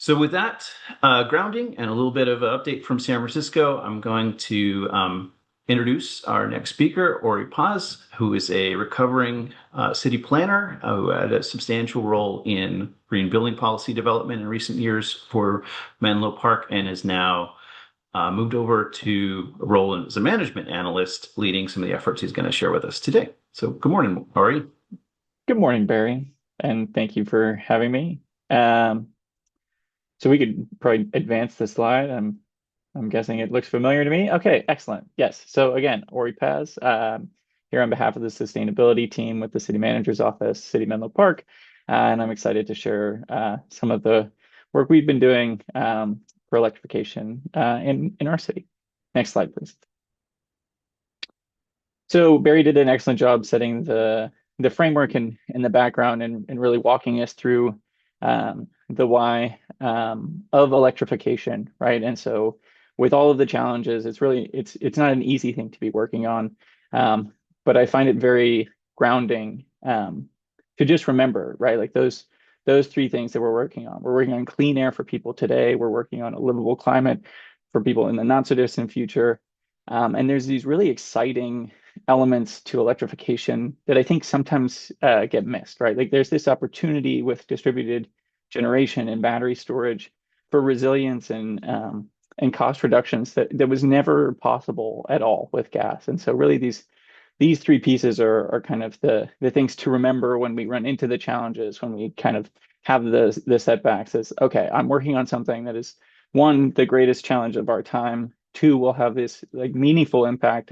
So with that grounding and a little bit of an update from San Francisco, I'm going to introduce our next speaker, Ori Paz, who is a recovering city planner who had a substantial role in green building policy development in recent years for Menlo Park and is now moved over to a role as a management analyst, leading some of the efforts he's going to share with us today. So good morning, Ori. Good morning, Barry, and thank you for having me. Um, so we could probably advance the slide. I'm guessing it looks familiar to me. Okay, excellent. Yes. So again, Ori Paz, here on behalf of the sustainability team with the city manager's office, City Menlo Park, and I'm excited to share some of the work we've been doing for electrification in our city. Next slide, please. So Barry did an excellent job setting the framework in the background and really walking us through the why of electrification, right? And so with all of the challenges, it's not an easy thing to be working on, but I find it very grounding to just remember, right? Like those three things that we're working on. We're working on clean air for people today. We're working on a livable climate for people in the not so distant future. And there's these really exciting elements to electrification that I think sometimes get missed, right? Like there's this opportunity with distributed generation and battery storage for resilience and cost reductions that was never possible at all with gas. And so really these three pieces are kind of the things to remember when we run into the challenges, when we kind of have the setbacks is, okay, I'm working on something that is one, the greatest challenge of our time. Two, will have this like meaningful impact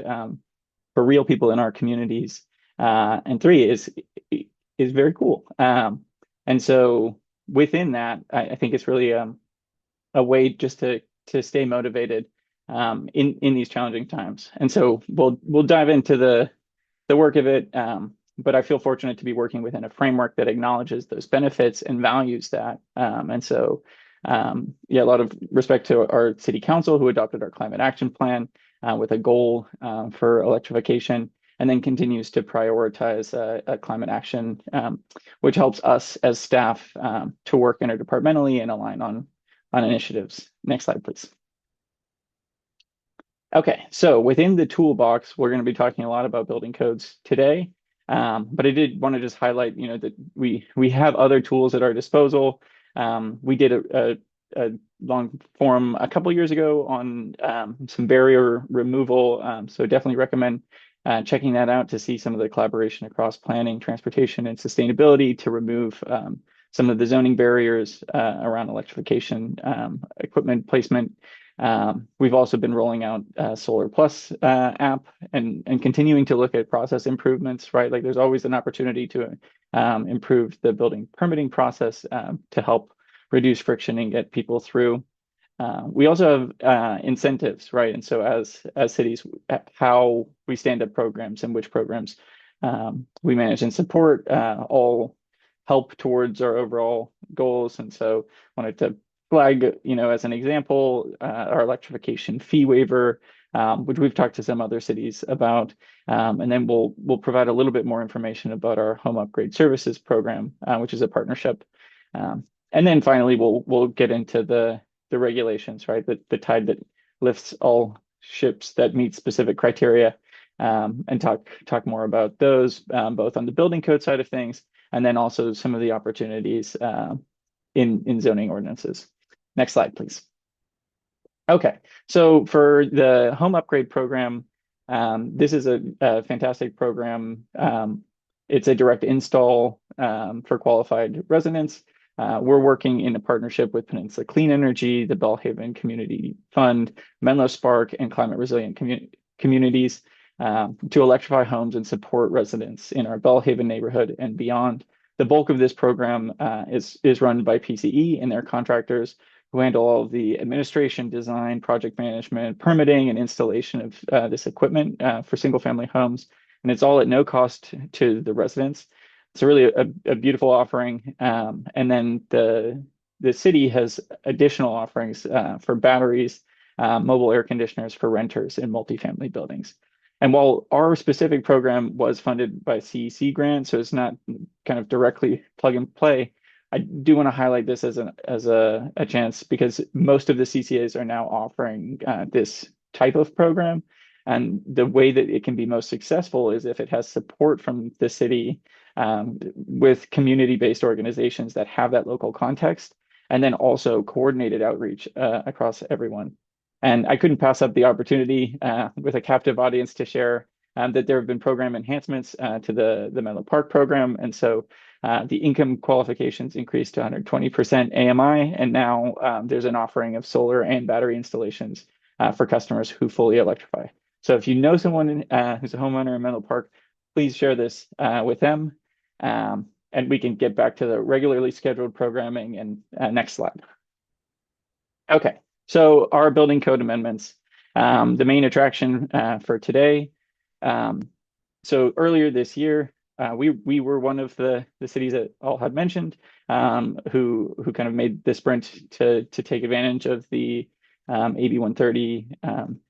for real people in our communities. And three is very cool. And so within that, I think it's really a way just to stay motivated in these challenging times. And so we'll dive into the work of it. But I feel fortunate to be working within a framework that acknowledges those benefits and values that. And so yeah, a lot of respect to our city council who adopted our climate action plan with a goal for electrification, and then continues to prioritize climate action, which helps us as staff to work interdepartmentally and align on initiatives. Next slide, please. Okay, so within the toolbox, we're going to be talking a lot about building codes today. But I did want to just highlight, that we have other tools at our disposal. We did a long forum a couple years ago on some barrier removal. So definitely recommend checking that out to see some of the collaboration across planning, transportation, and sustainability to remove some of the zoning barriers around electrification equipment placement. We've also been rolling out Solar Plus app and continuing to look at process improvements, right? Like there's always an opportunity to improve the building permitting process to help reduce friction and get people through. We also have incentives, right? And so as cities, how we stand up programs and which programs we manage and support all help towards our overall goals. And so wanted to flag, as an example, our electrification fee waiver, which we've talked to some other cities about. And then we'll provide a little bit more information about our home upgrade services program, which is a partnership. And then finally, we'll get into the regulations, right? The tide that lifts all ships that meet specific criteria, and talk more about those, both on the building code side of things, and then also some of the opportunities in zoning ordinances. Next slide, please. Okay, so for the home upgrade program, this is a fantastic program. It's a direct install for qualified residents. We're working in a partnership with Peninsula Clean Energy, the Bellhaven Community Fund, Menlo Spark, and Climate Resilient Communities to electrify homes and support residents in our Bellhaven neighborhood and beyond. The bulk of this program is run by PCE and their contractors who handle all of the administration, design, project management, permitting, and installation of this equipment for single-family homes. And it's all at no cost to the residents. It's really a beautiful offering. And then the city has additional offerings for batteries, mobile air conditioners for renters in multifamily buildings. And while our specific program was funded by CEC grant, so it's not kind of directly plug and play, I do want to highlight this as a chance because most of the CCAs are now offering this type of program. And the way that it can be most successful is if it has support from the city with community-based organizations that have that local context, and then also coordinated outreach across everyone. And I couldn't pass up the opportunity with a captive audience to share that there have been program enhancements to the Menlo Park program. And so the income qualifications increased to 120% AMI, and now there's an offering of solar and battery installations for customers who fully electrify. So if you know someone who's a homeowner in Menlo Park, please share this with them, and we can get back to the regularly scheduled programming. And next slide. Okay, so our building code amendments, the main attraction for today. So earlier this year, we were one of the cities that all had mentioned who kind of made the sprint to take advantage of the AB 130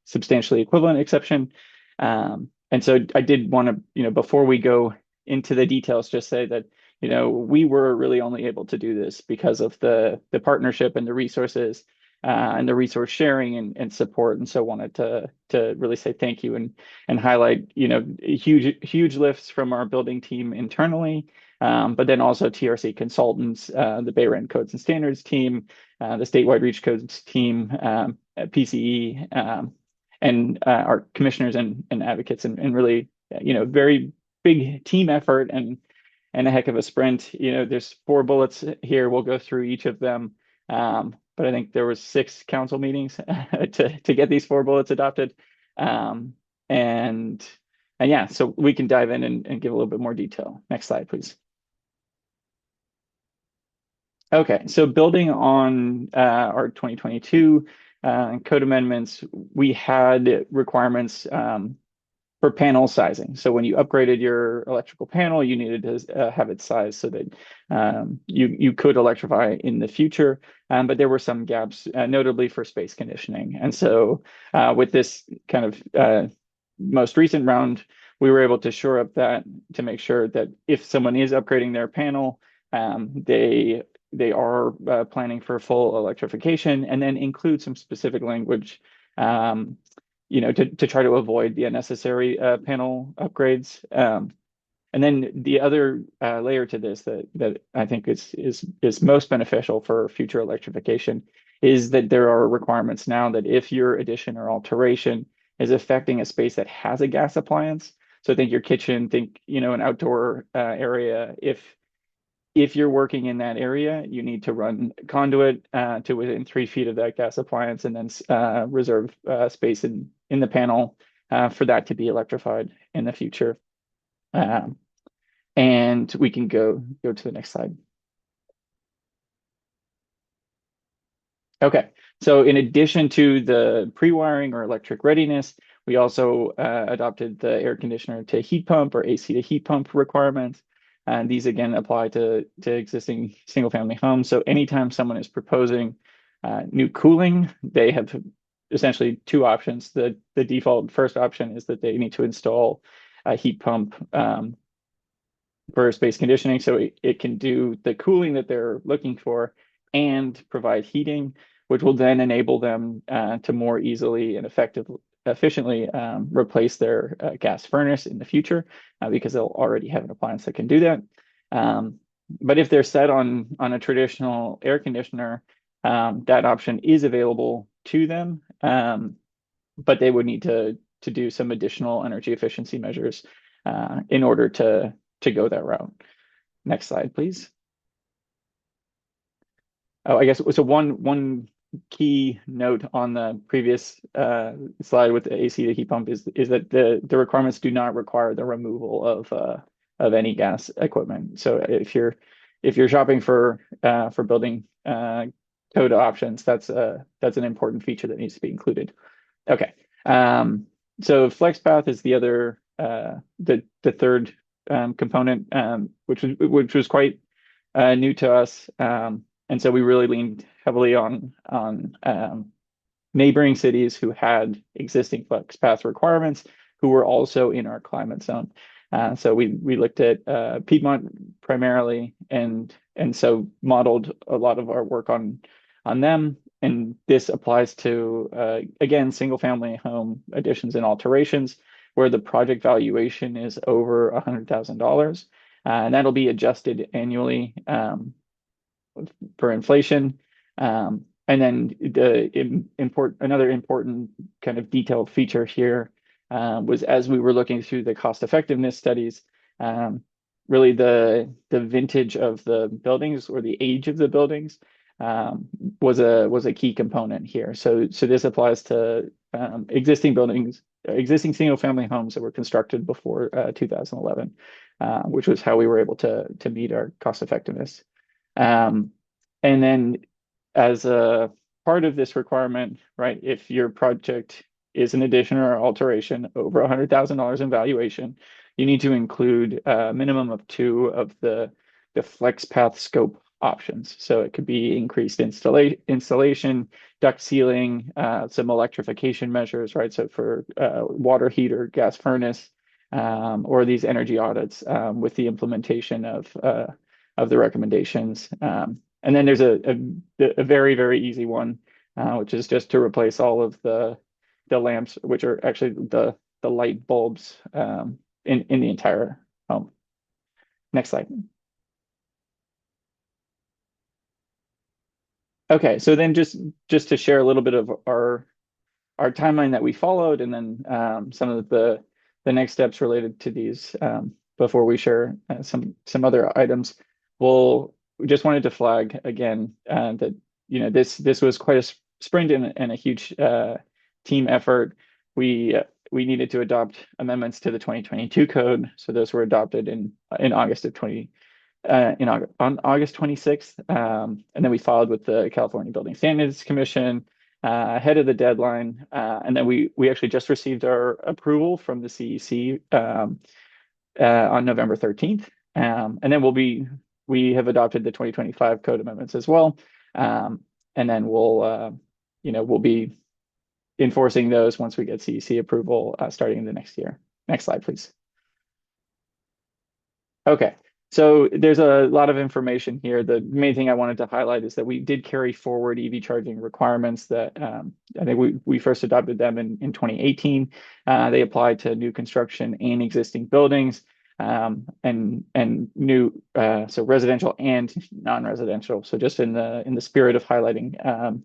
substantially equivalent exception. And so I did want to, before we go into the details, just say that, we were really only able to do this because of the partnership and the resources and the resource sharing and support. And so wanted to really say thank you and highlight, huge lifts from our building team internally, but then also TRC consultants, the BayREN codes and standards team, the statewide reach codes team, PCE, and our commissioners and advocates, and really, very big team effort and a heck of a sprint. There's 4 bullets here. We'll go through each of them. But I think there was 6 council meetings to get these 4 bullets adopted. And yeah, so we can dive in and give a little bit more detail. Next slide, please. Okay, so building on our 2022 code amendments, we had requirements for panel sizing. So when you upgraded your electrical panel, you needed to have it sized so that you could electrify in the future. But there were some gaps, notably for space conditioning. And so with this kind of most recent round, we were able to shore up that to make sure that if someone is upgrading their panel, they are planning for full electrification, and then include some specific language to try to avoid the unnecessary panel upgrades. And then the other layer to this that I think is most beneficial for future electrification is that there are requirements now that if your addition or alteration is affecting a space that has a gas appliance, so think your kitchen, think an outdoor area. If you're working in that area, you need to run conduit to within 3 feet of that gas appliance, and then reserve space in the panel for that to be electrified in the future. And we can go to the next slide. Okay, so in addition to the pre-wiring or electric readiness, we also adopted the air conditioner to heat pump or AC to heat pump requirements. And these again apply to existing single family homes. So anytime someone is proposing new cooling, they have essentially 2 options. The default first option is that they need to install a heat pump for space conditioning, so it can do the cooling that they're looking for and provide heating, which will then enable them to more easily and efficiently replace their gas furnace in the future because they'll already have an appliance that can do that. But if they're set on a traditional air conditioner, that option is available to them, but they would need to do some additional energy efficiency measures in order to go that route. Next slide, please. Oh, I guess so. One key note on the previous slide with the AC to heat pump is that the requirements do not require the removal of any gas equipment. So if you're shopping for building code options, that's an important feature that needs to be included. Okay, so FlexPath is the other the third component, which was quite new to us. And so we really leaned heavily on neighboring cities who had existing FlexPath requirements, who were also in our climate zone. So we looked at Piedmont primarily, and so modeled a lot of our work on them. And this applies to again, single family home additions and alterations where the project valuation is over $100,000. And that'll be adjusted annually for inflation. And then another important kind of detailed feature here was as we were looking through the cost effectiveness studies, really the vintage of the buildings or the age of the buildings was a key component here. So this applies to existing buildings, existing single family homes that were constructed before 2011, which was how we were able to meet our cost effectiveness. Um, and then as a part of this requirement, right, if your project is an addition or alteration over $100,000 in valuation, you need to include a minimum of two of the flex path scope options. So it could be increased installation, duct sealing, some electrification measures, right? So for water heater, gas furnace, or these energy audits with the implementation of the recommendations. And then there's a very, very easy one, which is just to replace all of the lamps, which are actually the light bulbs in the entire home. Next slide. Okay, so then just to share a little bit of our timeline that we followed, and then some of the next steps related to these before we share some other items. We just wanted to flag again that this was quite a sprint and a huge team effort. We needed to adopt amendments to the 2022 code, so those were adopted in August of 20 on August 26th. And then we filed with the California Building Standards Commission ahead of the deadline. And then we actually just received our approval from the CEC on November 13th. And then we have adopted the 2025 code amendments as well. And then we'll be enforcing those once we get CEC approval starting in the next year. Next slide, please. Okay. So there's a lot of information here. The main thing I wanted to highlight is that we did carry forward EV charging requirements that I think we first adopted them in 2018. They apply to new construction and existing buildings and new so residential and non-residential. So just in the spirit of highlighting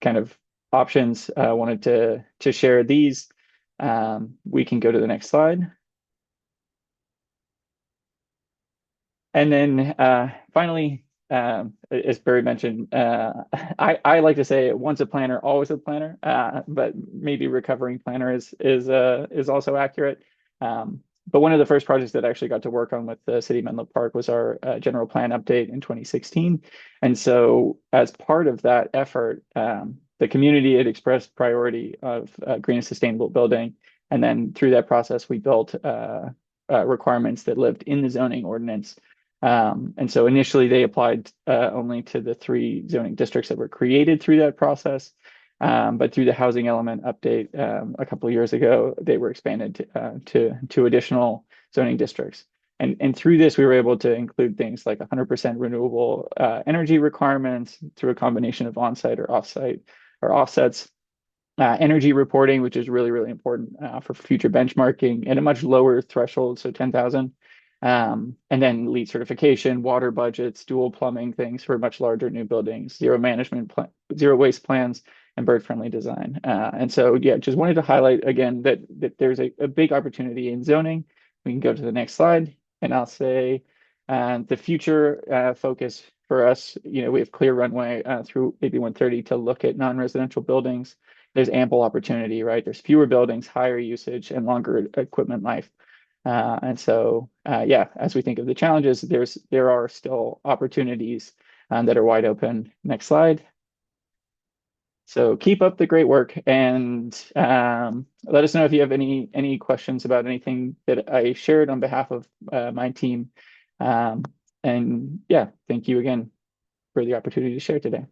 kind of options, I wanted to share these. We can go to the next slide. And then finally, as Barry mentioned, I like to say once a planner, always a planner, but maybe recovering planner is also accurate. But one of the first projects that I actually got to work on with the City of Menlo Park was our general plan update in 2016. And so as part of that effort, the community had expressed priority of green and sustainable building. And then through that process, we built requirements that lived in the zoning ordinance. And so initially they applied only to the 3 zoning districts that were created through that process. But through the housing element update a couple of years ago, they were expanded to additional zoning districts. And through this, we were able to include things like 100% renewable energy requirements through a combination of on-site or off-site or offsets. Energy reporting, which is really, really important for future benchmarking, and a much lower threshold, so 10,000. And then LEED certification, water budgets, dual plumbing things for much larger new buildings, zero waste plans, and bird-friendly design. And so, yeah, just wanted to highlight again that there's a big opportunity in zoning. We can go to the next slide, and I'll say the future focus for us, we have clear runway through AB 130 to look at non-residential buildings. There's ample opportunity, right? There's fewer buildings, higher usage, and longer equipment life. And so, yeah, as we think of the challenges, there are still opportunities that are wide open. Next slide. So keep up the great work, and let us know if you have any questions about anything that I shared on behalf of my team. And yeah, thank you again for the opportunity to share today.